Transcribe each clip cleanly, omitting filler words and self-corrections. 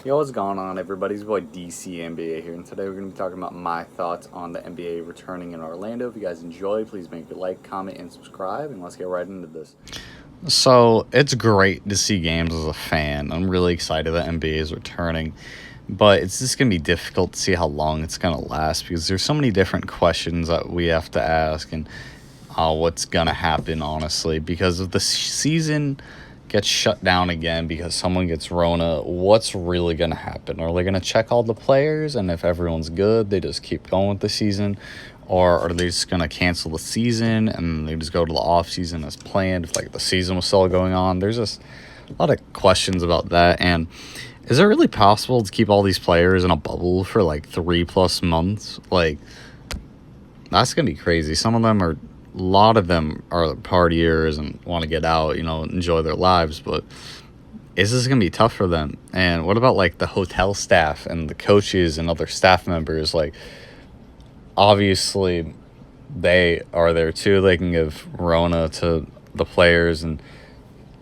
Yo, what's going on, everybody? It's your boy DC NBA here, and today we're going to be talking about my thoughts on the NBA returning in Orlando. If you guys enjoy, please make a like, comment, and subscribe, and let's get right into this. So it's great to see games as a fan. I'm really excited that NBA is returning, but it's just going to be difficult to see how long it's going to last because there's so many different questions that we have to ask and what's going to happen, honestly, because if the season gets shut down again because someone gets Rona, what's really going to happen? Are they going to check all the players, and if everyone's good, they just keep going with the season? Or are they just going to cancel the season and they just go to the off season as planned if, like, the season was still going on? There's just a lot of questions about that. And is it really possible to keep all these players in a bubble for, like, 3+ months? Like, that's going to be crazy. A lot of them are partiers and want to get out, enjoy their lives, but is this going to be tough for them? And what about, like, the hotel staff and the coaches and other staff members? Like, obviously, they are there too. They can give Rona to the players, and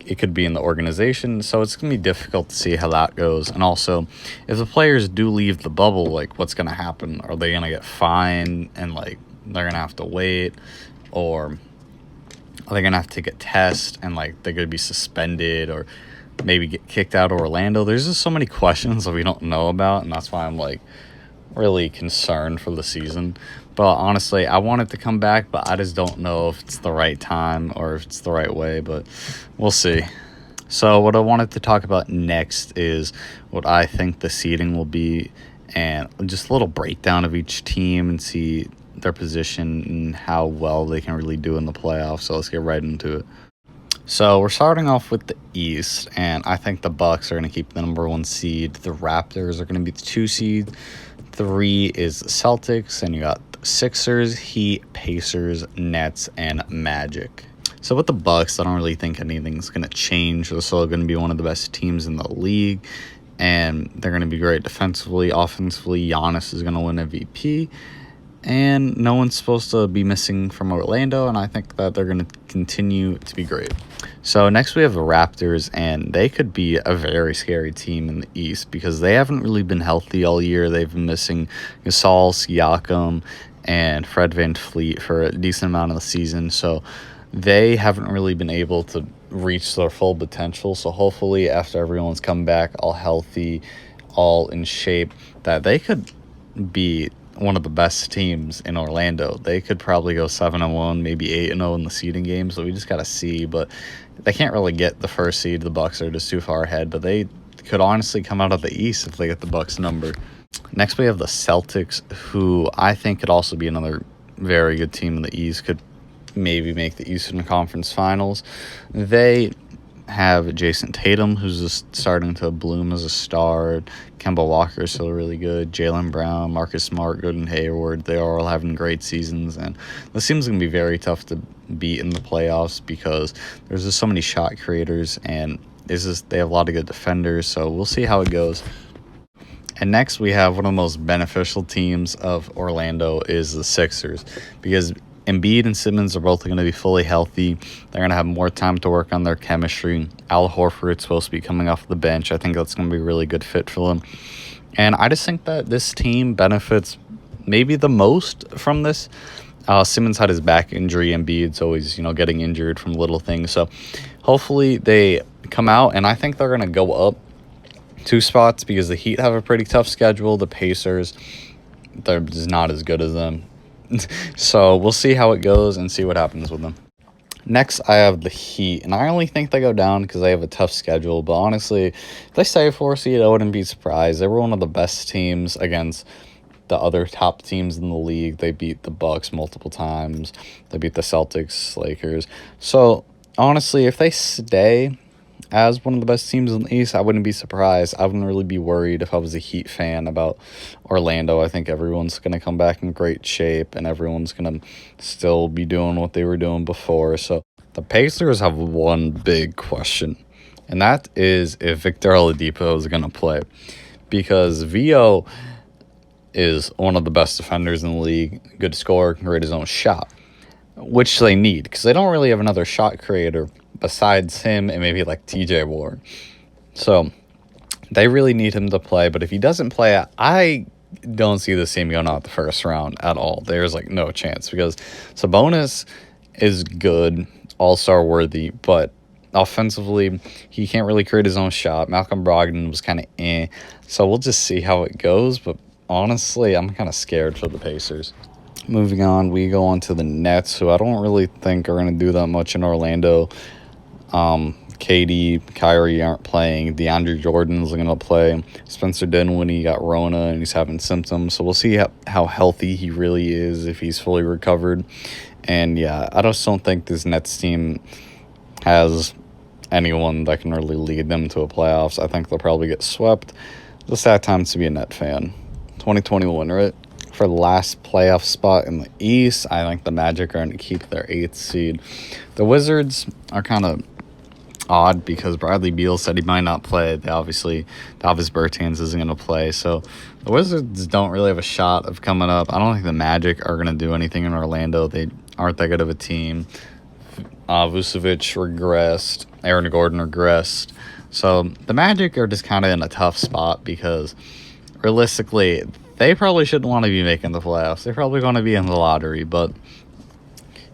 it could be in the organization. So it's going to be difficult to see how that goes. And also, if the players do leave the bubble, like, what's going to happen? Are they going to get fined and, like, they're going to have to wait? Or are they going to have to take a test and, like, they're going to be suspended or maybe get kicked out of Orlando? There's just so many questions that we don't know about, and that's why I'm, like, really concerned for the season. But honestly, I want it to come back, but I just don't know if it's the right time or if it's the right way, but we'll see. So what I wanted to talk about next is what I think the seeding will be and just a little breakdown of each team and see their position and how well they can really do in the playoffs. So let's get right into it. So we're starting off with the East, and I think the Bucks are going to keep the number 1 seed. The Raptors are going to be the 2 seed. 3 is the Celtics, and you got the Sixers, Heat, Pacers, Nets, and Magic. So with the Bucks, I don't really think anything's going to change. They're still going to be one of the best teams in the league, and they're going to be great defensively. Offensively, Giannis is going to win MVP. And no one's supposed to be missing from Orlando, and I think that they're going to continue to be great. So next we have the Raptors, and they could be a very scary team in the East because they haven't really been healthy all year. They've been missing Gasol, Siakam, and Fred VanVleet for a decent amount of the season. So they haven't really been able to reach their full potential. So hopefully after everyone's come back all healthy, all in shape, that they could be one of the best teams in Orlando. They could probably go 7-1, maybe 8-0 in the seeding game, so we just got to see. But they can't really get the first seed. The Bucks are just too far ahead, but they could honestly come out of the East if they get the Bucks number. Next, we have the Celtics, who I think could also be another very good team in the East, could maybe make the Eastern Conference Finals. They have Jason Tatum, who's just starting to bloom as a star. Kemba Walker is still really good. Jaylen Brown, Marcus Smart, Gordon Hayward, they are all having great seasons. And this seems going to be very tough to beat in the playoffs because there's just so many shot creators, and they have a lot of good defenders. So we'll see how it goes. And next we have one of the most beneficial teams of Orlando is the Sixers, because Embiid and Simmons are both going to be fully healthy. They're going to have more time to work on their chemistry. Al Horford's supposed to be coming off the bench. I think that's going to be a really good fit for them. And I just think that this team benefits maybe the most from this. Simmons had his back injury. Embiid's always, getting injured from little things. So hopefully they come out, and I think they're going to go up 2 spots because the Heat have a pretty tough schedule. The Pacers, they're just not as good as them. So we'll see how it goes and see what happens with them. Next, I have the Heat, and I only think they go down because they have a tough schedule. But honestly, if they stay 4 seed, I wouldn't be surprised. They were one of the best teams against the other top teams in the league. They beat the Bucks multiple times. They beat the Celtics, Lakers. So honestly, if they stay as one of the best teams in the East, I wouldn't be surprised. I wouldn't really be worried if I was a Heat fan about Orlando. I think everyone's going to come back in great shape, and everyone's going to still be doing what they were doing before. So the Pacers have one big question, and that is if Victor Oladipo is going to play, because VO is one of the best defenders in the league, good scorer, can create his own shot, which they need because they don't really have another shot creator besides him and maybe like TJ Warren. So They really need him to play, but if he doesn't play, I don't see this team going out the first round at all. There's like no chance because Sabonis is good, all-star worthy, but offensively, he can't really create his own shot. Malcolm Brogdon was kind of so we'll just see how it goes, but honestly, I'm kind of scared for the Pacers. Moving on, we go on to the Nets, who I don't really think are going to do that much in Orlando. KD, Kyrie aren't playing. DeAndre Jordan's going to play. Spencer Dinwiddie got Rona and he's having symptoms. So we'll see how healthy he really is if he's fully recovered. And yeah, I just don't think this Nets team has anyone that can really lead them to a playoffs. I think they'll probably get swept. It's a sad time to be a Net fan. 2021, right? For the last playoff spot in the East, I think the Magic are going to keep their 8th seed. The Wizards are kind of odd because Bradley Beal said he might not play. Obviously, Davis Bertans isn't going to play. So the Wizards don't really have a shot of coming up. I don't think the Magic are going to do anything in Orlando. They aren't that good of a team. Vucevic regressed. Aaron Gordon regressed. So the Magic are just kind of in a tough spot because realistically, they probably shouldn't want to be making the playoffs. They're probably going to be in the lottery, but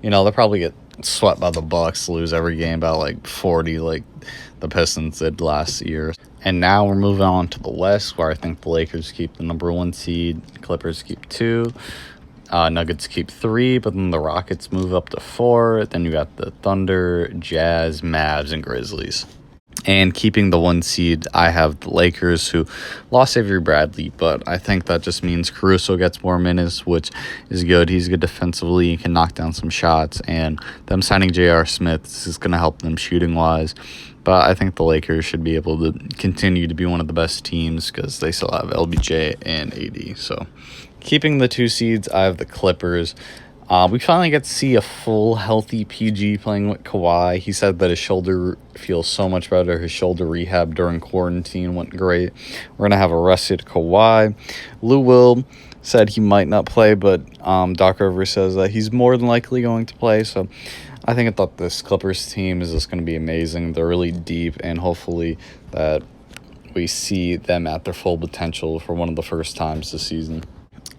they'll probably get swept by the Bucks, lose every game by like 40 like the Pistons did last year. And now we're moving on to the West, where I think the Lakers keep the number 1 seed, Clippers keep 2, Nuggets keep 3, but then the Rockets move up to 4. Then you got the Thunder, Jazz, Mavs, and Grizzlies. And keeping the 1 seed, I have the Lakers, who lost Avery Bradley, but I think that just means Caruso gets more minutes, which is good. He's good defensively, he can knock down some shots, and them signing J.R. Smith is going to help them shooting-wise. But I think the Lakers should be able to continue to be one of the best teams because they still have LBJ and AD. So keeping the 2 seeds, I have the Clippers. We finally get to see a full, healthy PG playing with Kawhi. He said that his shoulder feels so much better. His shoulder rehab during quarantine went great. We're going to have a rested Kawhi. Lou Will said he might not play, but Doc Rivers says that he's more than likely going to play. So I thought this Clippers team is just going to be amazing. They're really deep, and hopefully that we see them at their full potential for one of the first times this season.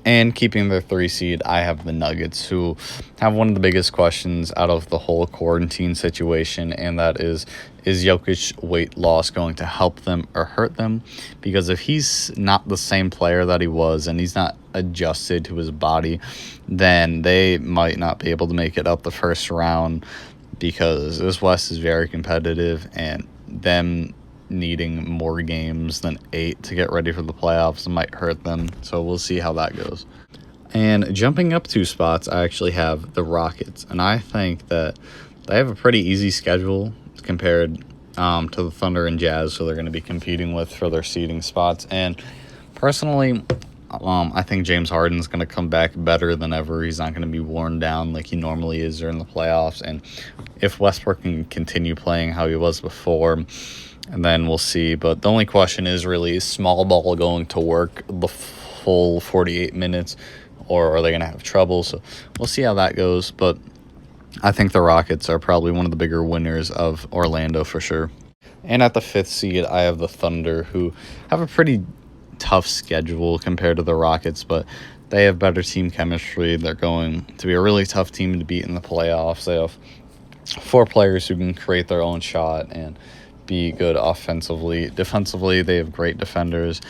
And keeping their 3 seed, I have the Nuggets, who have one of the biggest questions out of the whole quarantine situation, and that is Jokic weight loss going to help them or hurt them? Because if he's not the same player that he was and he's not adjusted to his body, then they might not be able to make it up the first round, because this West is very competitive, and them needing more games than 8 to get ready for the playoffs might hurt them. So we'll see how that goes. And jumping up 2 spots, I actually have the Rockets, and I think that they have a pretty easy schedule compared to the Thunder and Jazz, so they're going to be competing with for their seeding spots. And personally, I think James Harden's going to come back better than ever. He's not going to be worn down like he normally is during the playoffs. And if Westbrook can continue playing how he was before, and then we'll see. But the only question is really, is small ball going to work the full 48 minutes, or are they going to have trouble? So we'll see how that goes. But I think the Rockets are probably one of the bigger winners of Orlando for sure. And at the 5th seed, I have the Thunder, who have a pretty tough schedule compared to the Rockets, but they have better team chemistry. They're going to be a really tough team to beat in the playoffs. They have 4 players who can create their own shot and be good offensively. Defensively, they have great defenders.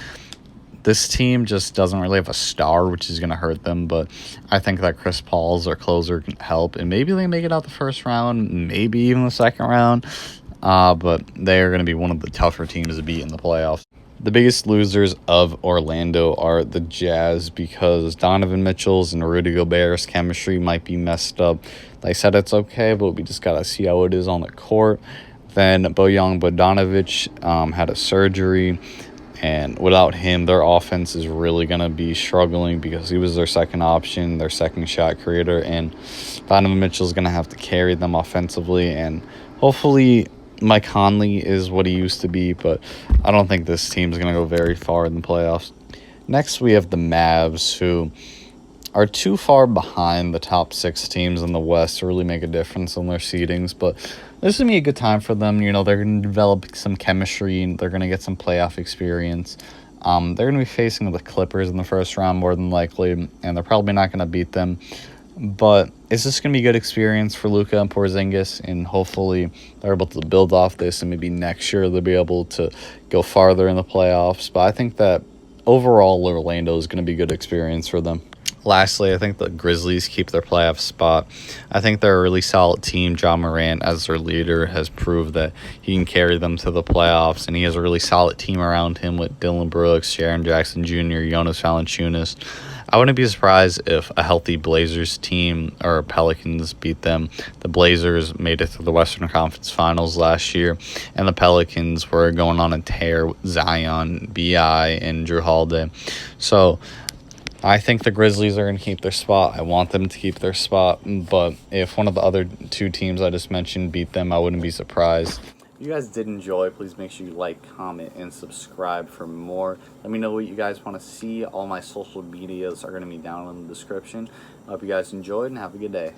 This team just doesn't really have a star, which is going to hurt them, but I think that Chris Paul's their closer can help, and maybe they make it out the first round, maybe even the second round, but they are going to be one of the tougher teams to beat in the playoffs. The biggest losers of Orlando are the Jazz, because Donovan Mitchell's and Rudy Gobert's chemistry might be messed up. They said it's okay, but we just got to see how it is on the court. Then Bojan Bogdanovic had a surgery, and without him, their offense is really going to be struggling because he was their second option, their second shot creator, and Donovan Mitchell's going to have to carry them offensively, and hopefully Mike Conley is what he used to be, but I don't think this team's going to go very far in the playoffs. Next, we have the Mavs, who are too far behind the top 6 teams in the West to really make a difference in their seedings. But this is going to be a good time for them. You know, they're going to develop some chemistry and they're going to get some playoff experience. They're going to be facing the Clippers in the first round more than likely, and they're probably not going to beat them. But it's just going to be a good experience for Luka and Porzingis, and hopefully they're able to build off this, and maybe next year they'll be able to go farther in the playoffs. But I think that overall Orlando is going to be a good experience for them. Lastly, I think the Grizzlies keep their playoff spot. I think they're a really solid team. John Morant, as their leader, has proved that he can carry them to the playoffs, and he has a really solid team around him with Dylan Brooks, Jaren Jackson Jr., Jonas Valanciunas. I wouldn't be surprised if a healthy Blazers team or Pelicans beat them. The Blazers made it to the Western Conference Finals last year, and the Pelicans were going on a tear with Zion, B.I., and Drew Holiday. So I think the Grizzlies are going to keep their spot. I want them to keep their spot, but if one of the other 2 teams I just mentioned beat them, I wouldn't be surprised. If you guys did enjoy, please make sure you like, comment, and subscribe for more. Let me know what you guys want to see. All my social medias are going to be down in the description. I hope you guys enjoyed and have a good day.